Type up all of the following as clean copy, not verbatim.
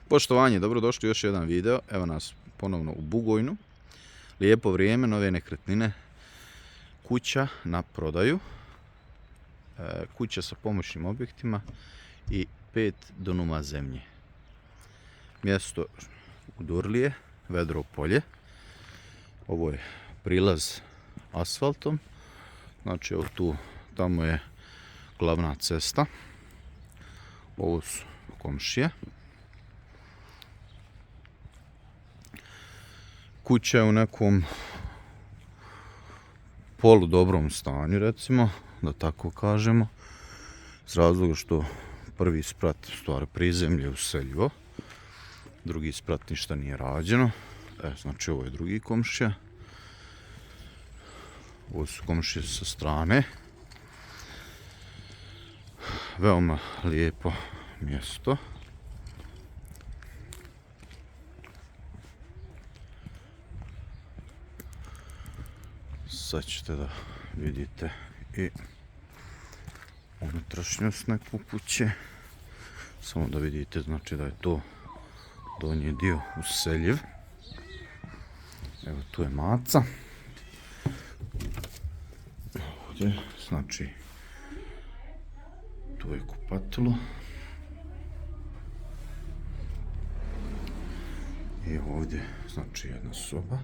Poštovanje, dobrodošli u još jedan video. Evo nas ponovno u Bugojnu. Lijepo vrijeme, nove nekretnine. Kuća na prodaju. Kuća sa pomoćnim objektima i 5 dunuma zemlje. Mjesto u Durlije, Vedro polje. Ovo je prilaz asfaltom. Znači evo tu, tamo je glavna cesta. Ovo su komšije. Kuća je u nekom poludobrom stanju, recimo, da tako kažemo, iz razloga što prvi sprat, stvar prizemlje useljivo, drugi sprat ništa nije rađeno. Znači ovo je drugi komšija. Ovo su komšije sa strane. Veoma lijepo mjesto. Sad ćete da vidite i unutrašnjost neku kuće. Samo da vidite, znači da je to donji dio useljiv. Evo tu je maca. Ovdje, znači tu je kupatilo. I ovdje, znači jedna soba.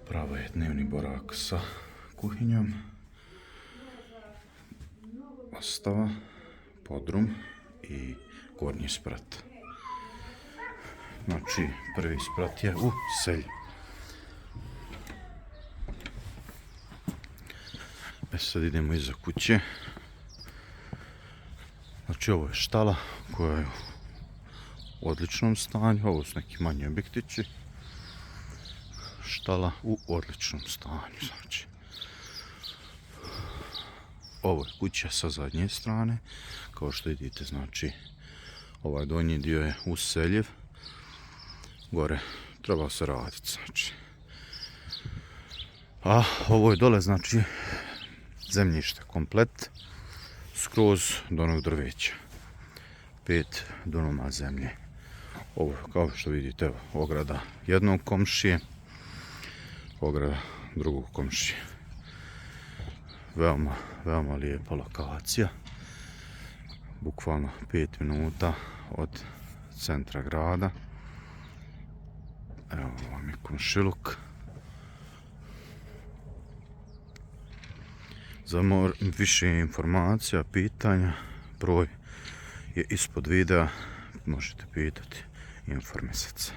Prava je dnevni boravak sa kuhinjom. Ostava, podrum i gornji sprat. Znači, prvi sprat je u selj. Sad idemo iza kuće. Znači, ovo je štala koja je u odličnom stanju. Ovo su neki manji objektići. Štala u odličnom stanju, znači. Ovo je kuća sa zadnje strane. Kao što vidite, znači, ovaj donji dio je useljiv. Gore treba se raditi, znači. A ovo je dole, znači, zemljište komplet, skroz do onog drveća. 5 dunuma zemlje. Ovo, kao što vidite, evo, ograda jednog komšije, ograda drugog komšije. Veoma lijepa lokacija. Bukvalno 5 minuta od centra grada. Evo vam je komšiluk. Za više informacija, pitanja, broj je ispod videa. Možete pitati i informisati se.